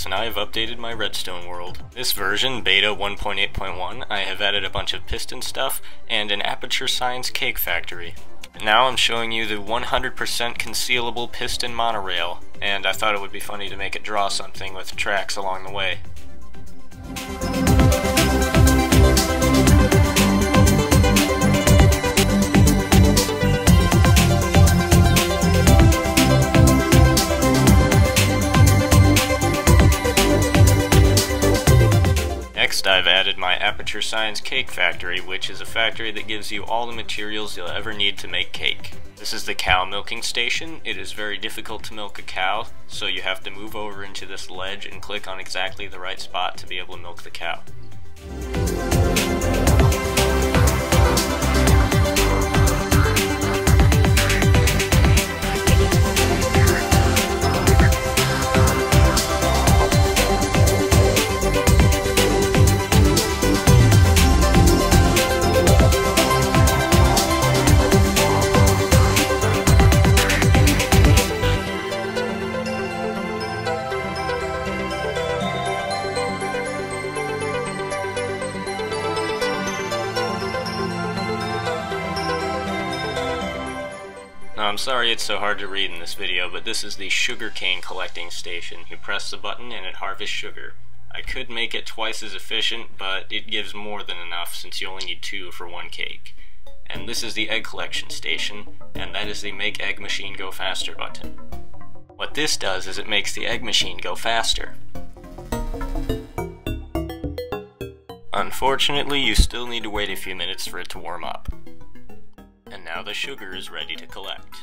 And I have updated my Redstone world. This version, beta 1.8.1, I have added a bunch of Piston stuff and an Aperture Science cake factory. Now I'm showing you the 100% concealable Piston Monorail, and I thought it would be funny to make it draw something with tracks along the way. Next, I've added my Aperture Science Cake Factory, which is a factory that gives you all the materials you'll ever need to make cake. This is the cow milking station. It is very difficult to milk a cow, so you have to move over into this ledge and click on exactly the right spot to be able to milk the cow. Now, I'm sorry it's so hard to read in this video, but this is the sugarcane collecting station. You press the button and it harvests sugar. I could make it twice as efficient, but it gives more than enough since you only need 2 for 1 cake. And this is the egg collection station, and that is the Make Egg Machine Go Faster button. What this does is it makes the egg machine go faster. Unfortunately, you still need to wait a few minutes for it to warm up. And now the sugar is ready to collect.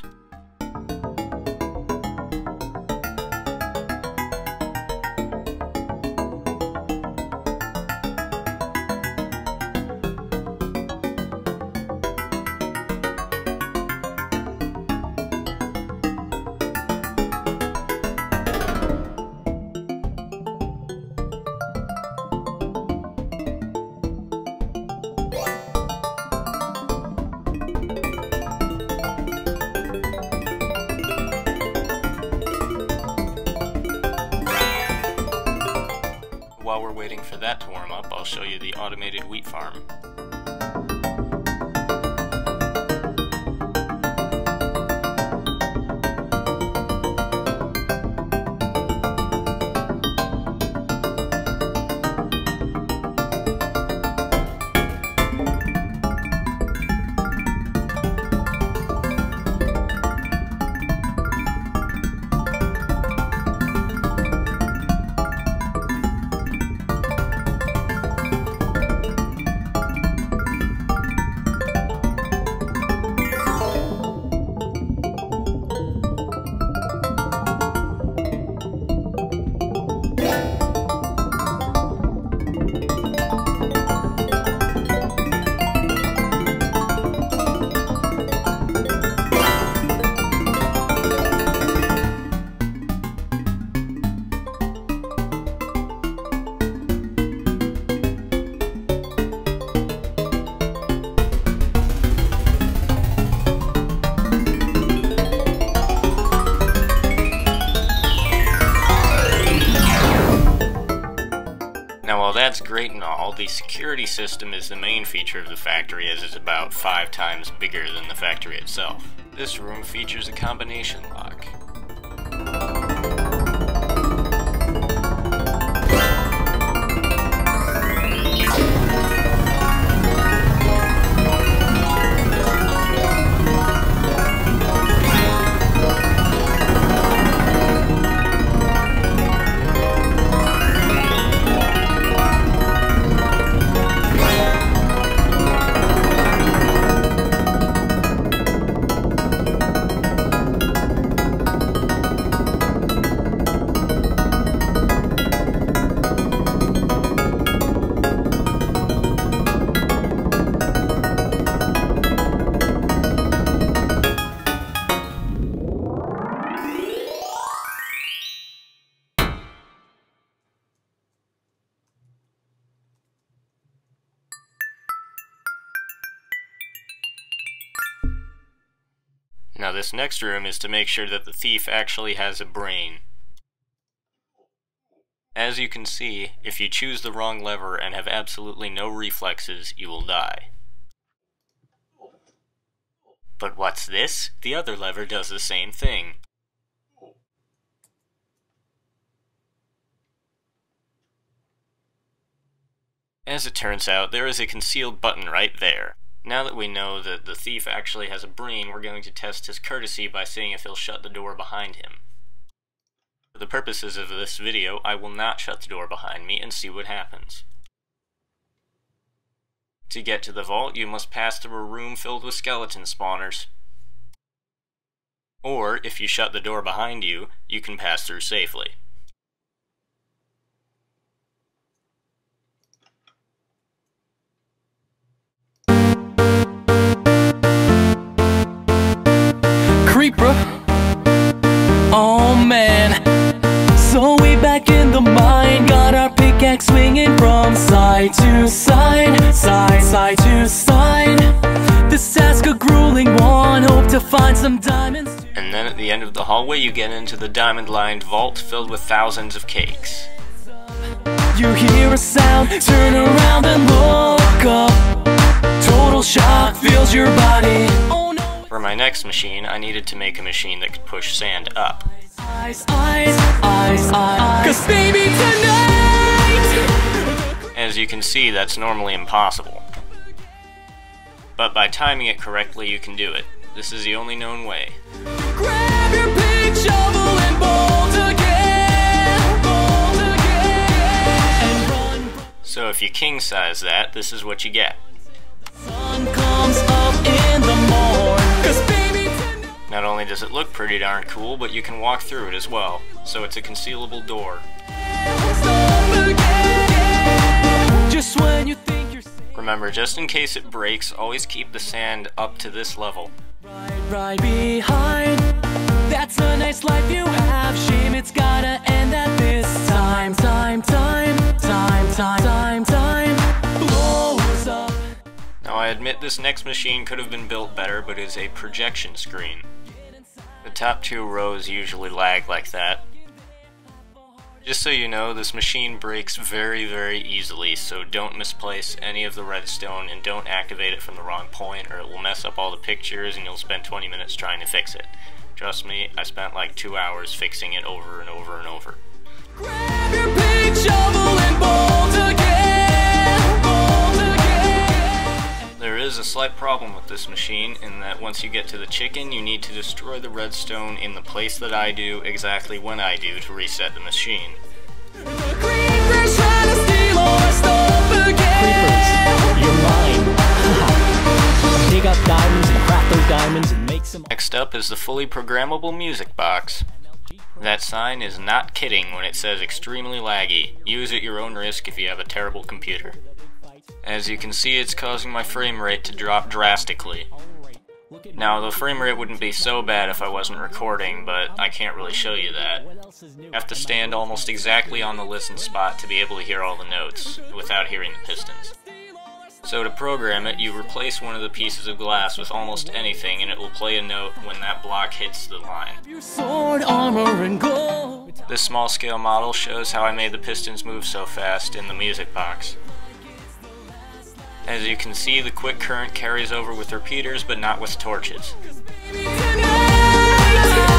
While we're waiting for that to warm up, I'll show you the automated wheat farm. Now, while that's great and all, the security system is the main feature of the factory, as it's about 5 times bigger than the factory itself. This room features a combination lock. Now this next room is to make sure that the thief actually has a brain. As you can see, if you choose the wrong lever and have absolutely no reflexes, you will die. But what's this? The other lever does the same thing. As it turns out, there is a concealed button right there. Now that we know that the thief actually has a brain, we're going to test his courtesy by seeing if he'll shut the door behind him. For the purposes of this video, I will not shut the door behind me and see what happens. To get to the vault, you must pass through a room filled with skeleton spawners. Or, if you shut the door behind you, you can pass through safely. Creeper. Oh man. So we back in the mine, got our pickaxe swinging from side to side, side to side. This task a grueling one, hope to find some diamonds. And then at the end of the hallway you get into the diamond-lined vault filled with thousands of cakes. You hear a sound, turn around and look up. Total shock fills your body. Oh no. For my next machine, I needed to make a machine that could push sand up. Eyes, 'cause baby tonight. As you can see, that's normally impossible. But by timing it correctly, you can do it. This is the only known way. Grab your big shovel and bolt again, and run. So if you king size that, this is what you get. Sun comes up in the morn, 'cause baby tonight. Not only does it look pretty darn cool, but you can walk through it as well. So it's a concealable door. Just when you think you're safe. Remember, just in case it breaks, always keep the sand up to this level. Right behind. That's a nice life you have. Shame it's gotta end at this time. Blows up. Now I admit this next machine could have been built better, but is a projection screen. The top two rows usually lag like that. Just so you know, this machine breaks very, very easily, so don't misplace any of the redstone and don't activate it from the wrong point or it will mess up all the pictures and you'll spend 20 minutes trying to fix it. Trust me, I spent like 2 hours fixing it over and over and over. Grab your big shovel and bolt again. There is a slight problem with this machine in that once you get to the chicken, you need to destroy the redstone in the place that I do exactly when I do to reset the machine. Creepers trying to steal our stuff again. Creepers, you're mine. Dig up diamonds and craft those diamonds and make some. Next up is the fully programmable music box. That sign is not kidding when it says extremely laggy. Use at your own risk if you have a terrible computer. As you can see, it's causing my frame rate to drop drastically. Now, the frame rate wouldn't be so bad if I wasn't recording, but I can't really show you that. You have to stand almost exactly on the listen spot to be able to hear all the notes, without hearing the pistons. So to program it, you replace one of the pieces of glass with almost anything and it will play a note when that block hits the line. Your sword, armor, and gold. This small scale model shows how I made the pistons move so fast in the music box. As you can see, the quick current carries over with repeaters, but not with torches. Tonight.